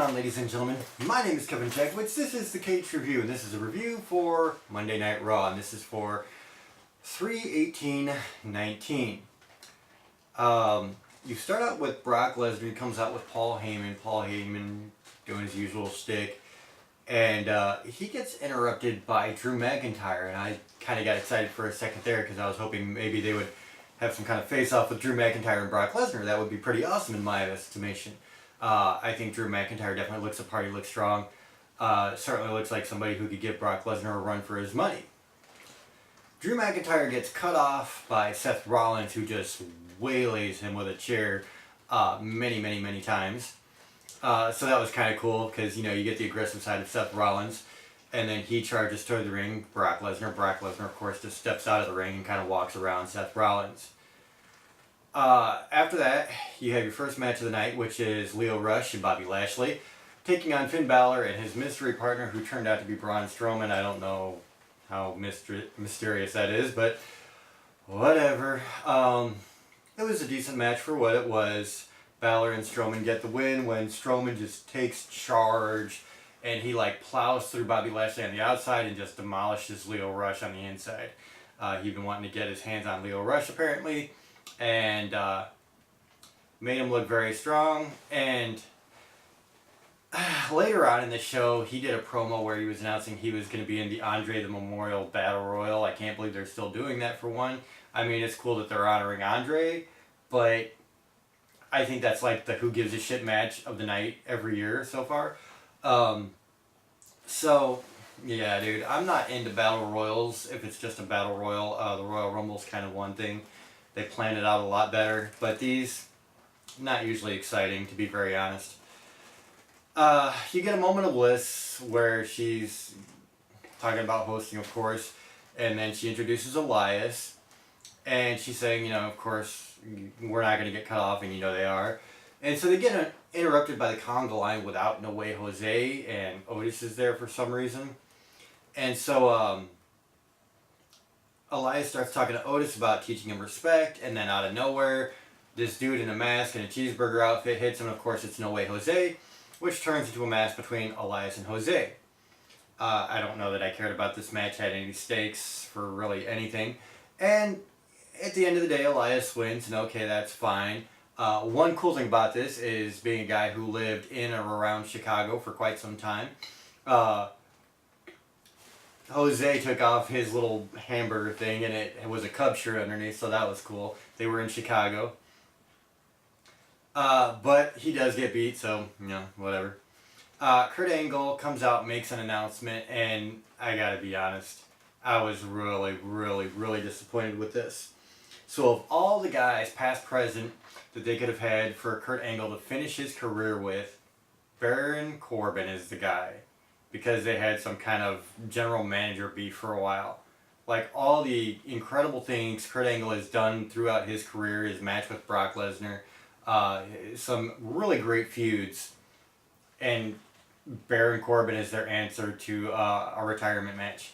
on, ladies and gentlemen? My name is Kevin Kaged. This is the Kaged Review, and this is a review for Monday Night Raw, and this is for 3/18/19. You start out with Brock Lesnar. He comes out with Paul Heyman doing his usual shtick, and he gets interrupted by Drew McIntyre, and I kind of got excited for a second there because I was hoping maybe they would have some kind of face-off with Drew McIntyre and Brock Lesnar. That would be pretty awesome in my estimation. I think Drew McIntyre definitely looks the part. He looks strong. Certainly looks like somebody who could give Brock Lesnar a run for his money. Drew McIntyre gets cut off by Seth Rollins, who just waylays him with a chair many times. So that was kind of cool because, you know, you get the aggressive side of Seth Rollins, and then he charges toward the ring, Brock Lesnar. Brock Lesnar, of course, just steps out of the ring and kind of walks around Seth Rollins. After that, you have your first match of the night, which is Lio Rush and Bobby Lashley taking on Finn Balor and his mystery partner, who turned out to be Braun Strowman. I don't know how mysterious that is, but whatever. It was a decent match for what it was. Balor and Strowman get the win when Strowman just takes charge and he plows through Bobby Lashley on the outside and just demolishes Lio Rush on the inside. He'd been wanting to get his hands on Lio Rush apparently, and made him look very strong. And later on in the show, he did a promo where he was announcing he was going to be in the Andre the Memorial Battle Royal. I can't believe they're still doing that, for one. I mean, it's cool that they're honoring Andre, but I think that's like the who gives a shit match of the night every year so far. So, yeah, dude, I'm not into Battle Royals if it's just a Battle Royal. The Royal Rumble's kind of one thing. They planned it out a lot better, but these, not usually exciting, to be very honest. You get a moment of bliss where she's talking about hosting, of course, and then she introduces Elias, and she's saying, you know, of course, we're not going to get cut off, and you know they are. And so they get interrupted by the conga line without No Way Jose, and Otis is there for some reason. And so Elias starts talking to Otis about teaching him respect, and then out of nowhere, this dude in a mask and a cheeseburger outfit hits him, and of course it's No Way Jose, which turns into a match between Elias and Jose. I don't know that I cared about this match, had any stakes for really anything. And at the end of the day, Elias wins, and okay, that's fine. One cool thing about this is being a guy who lived in or around Chicago for quite some time. Jose took off his little hamburger thing, and it was a Cub shirt underneath, so that was cool. They were in Chicago. But he does get beat, so, you know, whatever. Kurt Angle comes out, makes an announcement, and I gotta be honest, I was really disappointed with this. So of all the guys, past, present, that they could have had for Kurt Angle to finish his career with, Baron Corbin is the guy. Because they had some kind of general manager beef for a while. Like, all the incredible things Kurt Angle has done throughout his career, his match with Brock Lesnar, some really great feuds, and Baron Corbin is their answer to a retirement match.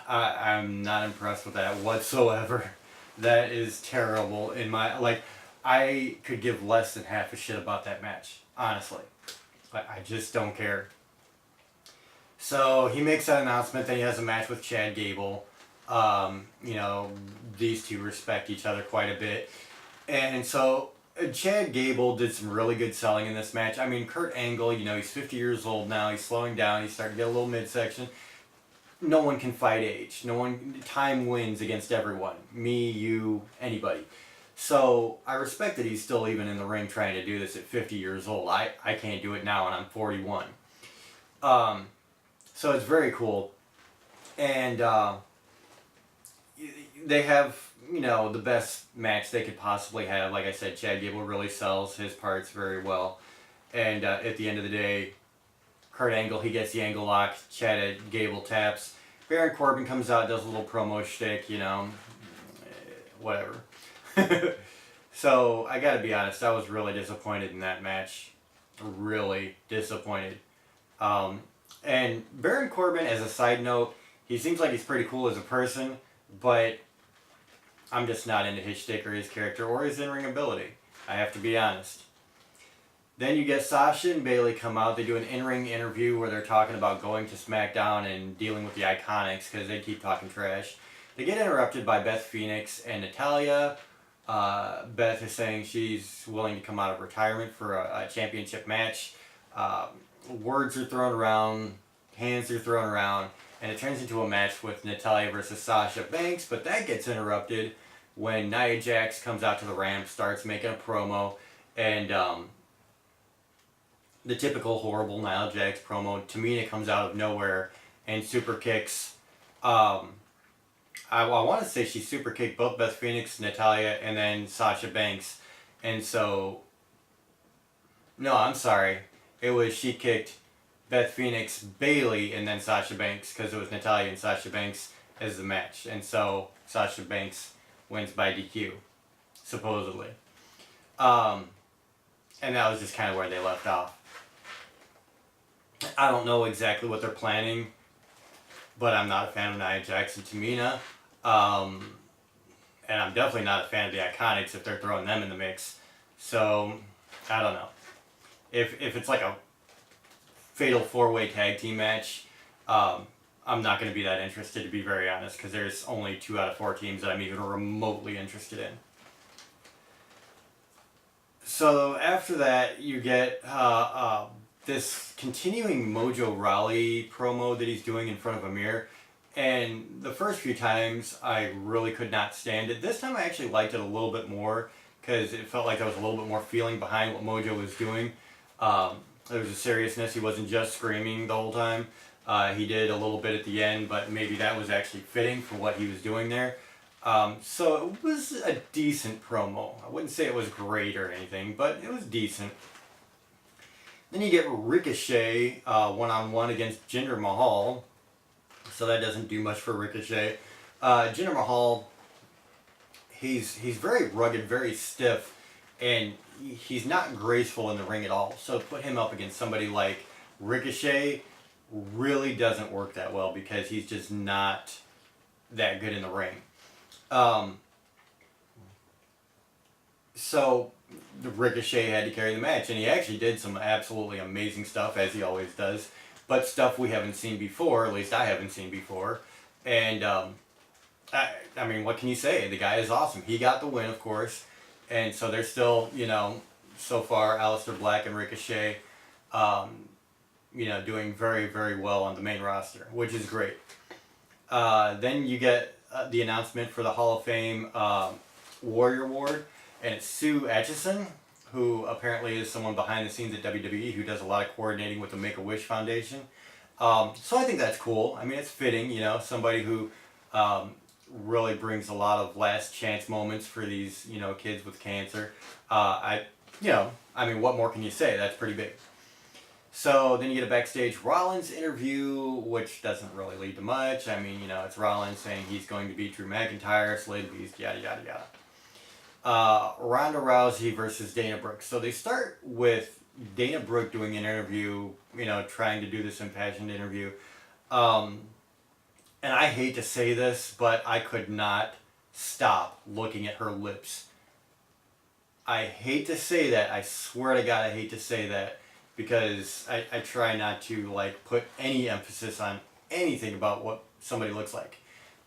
I'm not impressed with that whatsoever. That is terrible. I could give less than half a shit about that match, honestly. I just don't care. So he makes that announcement that he has a match with Chad Gable. You know, these two respect each other quite a bit. And so Chad Gable did some really good selling in this match. I mean, Kurt Angle, you know, he's 50 years old now. He's slowing down. He's starting to get a little midsection. No one can fight age. Time wins against everyone. Me, you, anybody. So I respect that he's still even in the ring trying to do this at 50 years old. I can't do it now, and I'm 41. So it's very cool. And they have, you know, the best match they could possibly have. Like I said, Chad Gable really sells his parts very well. And at the end of the day, Kurt Angle, he gets the angle lock. Chad Gable taps. Baron Corbin comes out, does a little promo shtick, you know, whatever. So, I gotta be honest, I was really disappointed in that match. Really disappointed. And Baron Corbin, as a side note, he seems like he's pretty cool as a person, but I'm just not into his shtick or his character or his in-ring ability. I have to be honest. Then you get Sasha and Bailey come out. They do an in-ring interview where they're talking about going to SmackDown and dealing with the Iconics because they keep talking trash. They get interrupted by Beth Phoenix and Natalya. Beth is saying she's willing to come out of retirement for a championship match. Words are thrown around, hands are thrown around, and it turns into a match with Natalya versus Sasha Banks, but that gets interrupted when Nia Jax comes out to the ramp, starts making a promo, and the typical horrible Nia Jax promo. Tamina comes out of nowhere and super kicks. I want to say she super kicked both Beth Phoenix, Natalya, and then Sasha Banks. And so, no, I'm sorry. It was she kicked Beth Phoenix, Bailey, and then Sasha Banks because it was Natalya and Sasha Banks as the match. And so Sasha Banks wins by DQ, supposedly. And that was just kind of where they left off. I don't know exactly what they're planning, but I'm not a fan of Nia Jax and Tamina. And I'm definitely not a fan of the Iconics if they're throwing them in the mix. So, I don't know. If it's like a fatal 4-way tag team match, I'm not going to be that interested, to be very honest, because there's only 2 out of 4 teams that I'm even remotely interested in. So after that, you get this continuing Mojo Rawley promo that he's doing in front of a mirror. And the first few times, I really could not stand it. This time I actually liked it a little bit more because it felt like there was a little bit more feeling behind what Mojo was doing. There was a seriousness. He wasn't just screaming the whole time. He did a little bit at the end, but maybe that was actually fitting for what he was doing there. So it was a decent promo. I wouldn't say it was great or anything, but it was decent. Then you get Ricochet one-on-one against Jinder Mahal. So that doesn't do much for Ricochet. Jinder Mahal, he's very rugged, very stiff, and he's not graceful in the ring at all. So to put him up against somebody like Ricochet really doesn't work that well because he's just not that good in the ring. So the Ricochet had to carry the match, and he actually did some absolutely amazing stuff, as he always does, but stuff we haven't seen before, at least I haven't seen before. And I mean, what can you say? The guy is awesome. He got the win, of course, and so they're still, so far, Aleister Black and Ricochet, doing very, very well on the main roster, which is great. Then you get the announcement for the Hall of Fame Warrior Award, and it's Sue Atchison, who apparently is someone behind the scenes at WWE who does a lot of coordinating with the Make-A-Wish Foundation. So I think that's cool. I mean, it's fitting, somebody who really brings a lot of last chance moments for these, kids with cancer. What more can you say? That's pretty big. So then you get a backstage Rollins interview, which doesn't really lead to much. I mean, it's Rollins saying he's going to beat Drew McIntyre, slay the beast, yada, yada, yada. Ronda Rousey versus Dana Brooke. So they start with Dana Brooke doing an interview, trying to do this impassioned interview. And I hate to say this, but I could not stop looking at her lips. I hate to say that. I swear to God, I hate to say that. Because I try not to put any emphasis on anything about what somebody looks like.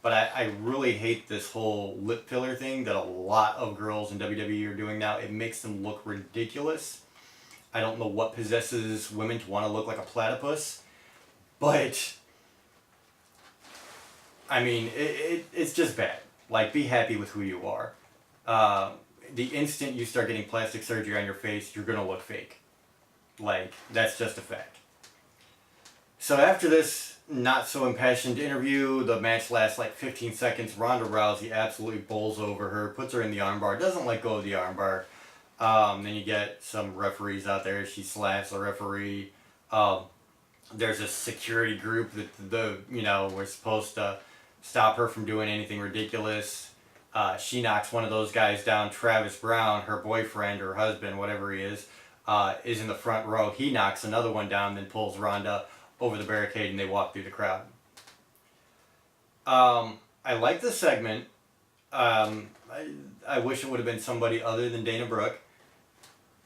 But I really hate this whole lip filler thing that a lot of girls in WWE are doing now. It makes them look ridiculous. I don't know what possesses women to want to look like a platypus. But, I mean, it's just bad. Be happy with who you are. The instant you start getting plastic surgery on your face, you're going to look fake. That's just a fact. So after this not so impassioned interview, the match lasts 15 seconds. Ronda Rousey absolutely bowls over her, puts her in the armbar, doesn't let go of the armbar. Then you get some referees out there. She slaps the referee. There's a security group that we're supposed to stop her from doing anything ridiculous. She knocks one of those guys down. Travis Brown, her boyfriend or husband, whatever he is in the front row. He knocks another one down, then pulls Ronda over the barricade, and they walk through the crowd. I like the segment. I wish it would have been somebody other than Dana Brooke.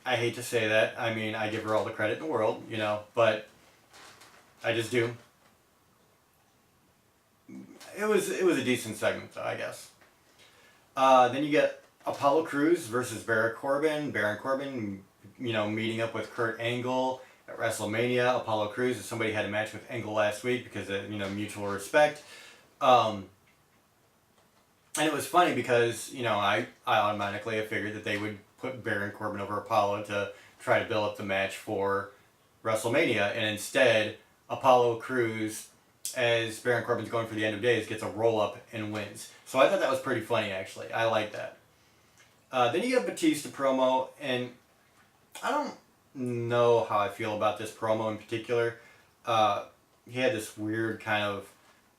I hate to say that. I mean, I give her all the credit in the world, but I just do. It was a decent segment though, I guess. Then you get Apollo Crews versus Baron Corbin. Baron Corbin, meeting up with Kurt Angle at WrestleMania. Apollo Crews, if somebody had a match with Angle last week because of mutual respect. And it was funny because I automatically figured that they would put Baron Corbin over Apollo to try to build up the match for WrestleMania, and instead Apollo Crews, as Baron Corbin's going for the end of days, gets a roll up and wins. So I thought that was pretty funny, actually. I like that. Then you get a Batista promo, and I don't know how I feel about this promo in particular. He had this weird kind of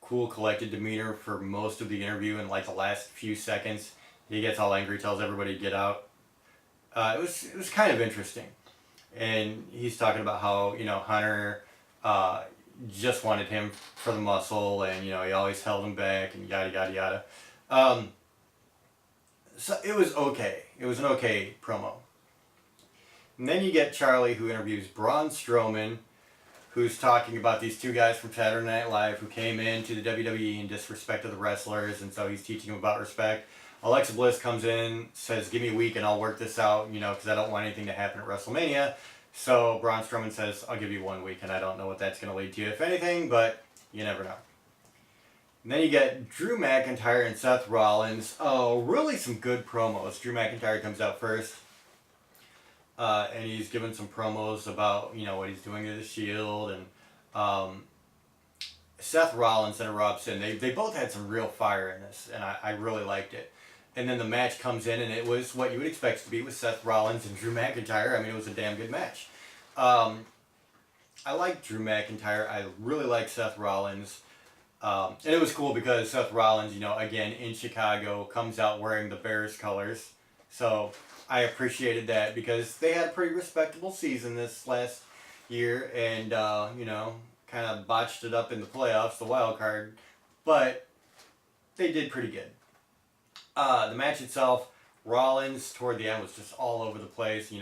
cool, collected demeanor for most of the interview, and like the last few seconds, he gets all angry, tells everybody to get out. It was kind of interesting, and he's talking about how Hunter just wanted him for the muscle, and he always held him back, and yada yada yada. So it was okay. It was an okay promo. And then you get Charlie, who interviews Braun Strowman, who's talking about these two guys from Saturday Night Live who came into the WWE and disrespected the wrestlers, and so he's teaching them about respect. Alexa Bliss comes in, says, "Give me a week and I'll work this out, because I don't want anything to happen at WrestleMania." So Braun Strowman says, "I'll give you 1 week," and I don't know what that's going to lead to, if anything, but you never know. And then you get Drew McIntyre and Seth Rollins. Oh, really some good promos. Drew McIntyre comes out first. And he's given some promos about, what he's doing to the Shield. And Seth Rollins interrupts, and they both had some real fire in this, and I really liked it. And then the match comes in, and it was what you would expect to be with Seth Rollins and Drew McIntyre. I mean, it was a damn good match. I like Drew McIntyre. I really like Seth Rollins. And it was cool because Seth Rollins, again, in Chicago, comes out wearing the Bears colors. So I appreciated that because they had a pretty respectable season this last year, and, kind of botched it up in the playoffs, the wild card. But they did pretty good. The match itself, Rollins toward the end was just all over the place,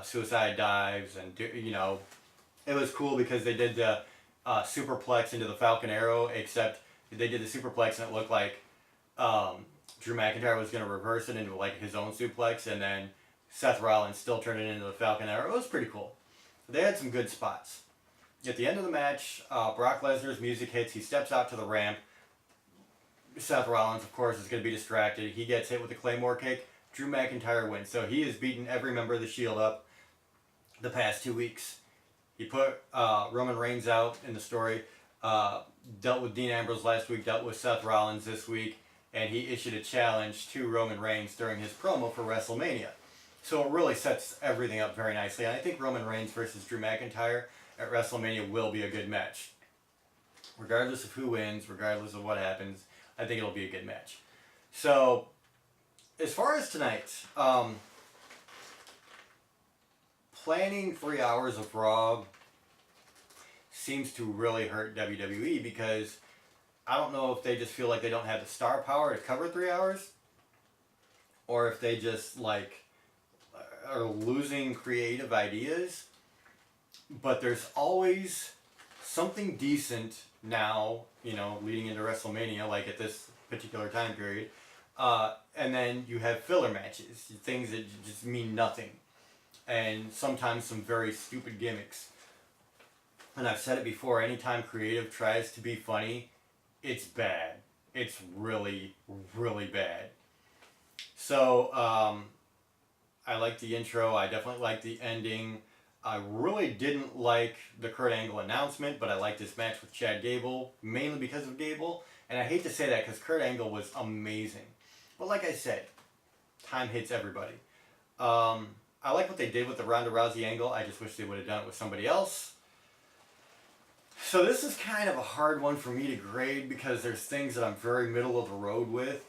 suicide dives, and, it was cool because they did the superplex into the Falcon Arrow, except they did the superplex and it looked like Drew McIntyre was going to reverse it into like his own suplex, and then Seth Rollins still turned it into the Falcon Arrow. It was pretty cool. They had some good spots. At the end of the match, Brock Lesnar's music hits. He steps out to the ramp. Seth Rollins, of course, is going to be distracted. He gets hit with a Claymore kick. Drew McIntyre wins. So he has beaten every member of the Shield up the past 2 weeks. He put Roman Reigns out in the story, dealt with Dean Ambrose last week, dealt with Seth Rollins this week, and he issued a challenge to Roman Reigns during his promo for WrestleMania. So it really sets everything up very nicely. And I think Roman Reigns versus Drew McIntyre at WrestleMania will be a good match. Regardless of who wins, regardless of what happens, I think it'll be a good match. So, as far as tonight, planning 3 hours of Raw seems to really hurt WWE because I don't know if they just feel like they don't have the star power to cover 3 hours, or if they just are losing creative ideas. But there's always something decent now, leading into WrestleMania, like at this particular time period. And then you have filler matches, things that just mean nothing. And sometimes some very stupid gimmicks. And I've said it before, anytime creative tries to be funny, it's bad. It's really, really bad. So, I like the intro. I definitely like the ending. I really didn't like the Kurt Angle announcement, but I liked this match with Chad Gable, mainly because of Gable. And I hate to say that because Kurt Angle was amazing. But like I said, time hits everybody. I like what they did with the Ronda Rousey angle. I just wish they would have done it with somebody else. So this is kind of a hard one for me to grade because there's things that I'm very middle of the road with.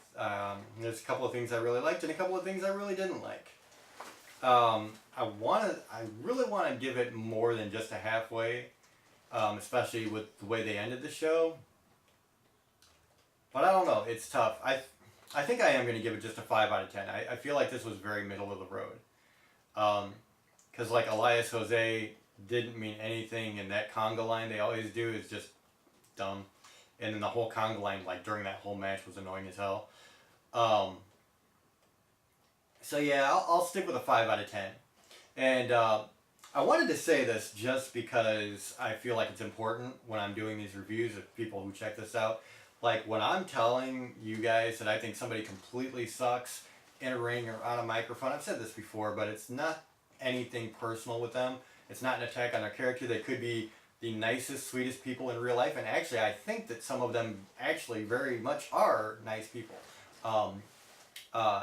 There's a couple of things I really liked and a couple of things I really didn't like. I really want to give it more than just a halfway, especially with the way they ended the show. But I don't know. It's tough. I think I am going to give it just a 5 out of 10. I feel like this was very middle of the road. Because like Elias Jose didn't mean anything, and that conga line they always do is just dumb. And then the whole conga line, like during that whole match, was annoying as hell. Um, so yeah, I'll stick with a 5 out of 10. And I wanted to say this just because I feel like it's important when I'm doing these reviews of people who check this out. Like when I'm telling you guys that I think somebody completely sucks in a ring or on a microphone, I've said this before, but it's not anything personal with them. It's not an attack on their character. They could be the nicest, sweetest people in real life, and actually I think that some of them actually very much are nice people.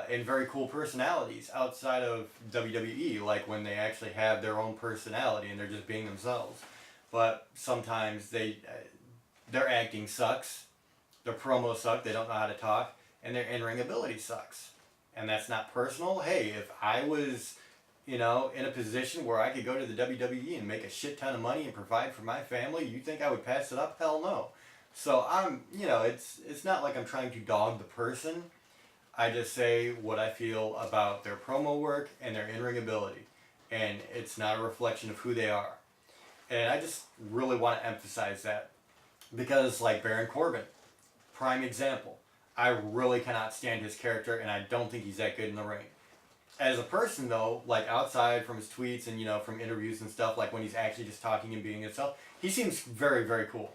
And very cool personalities outside of WWE, like when they actually have their own personality and they're just being themselves. But sometimes their acting sucks, their promos suck, they don't know how to talk, and their in-ring ability sucks. And that's not personal. Hey, if I was, in a position where I could go to the WWE and make a shit ton of money and provide for my family, you think I would pass it up? Hell no. So it's not like I'm trying to dog the person. I just say what I feel about their promo work and their in-ring ability. And it's not a reflection of who they are. And I just really want to emphasize that. Because like Baron Corbin, prime example. I really cannot stand his character, and I don't think he's that good in the ring. As a person though, like outside from his tweets and from interviews and stuff, like when he's actually just talking and being himself, he seems very, very cool.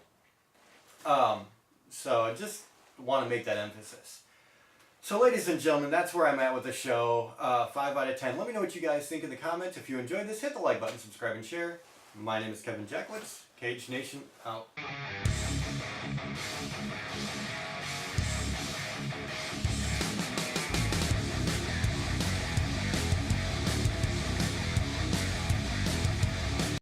So I just want to make that emphasis. So ladies and gentlemen, that's where I'm at with the show. 5 out of 10. Let me know what you guys think in the comments. If you enjoyed this, hit the like button, subscribe, and share. My name is Kevin Jackwitz. Kaged Nation out.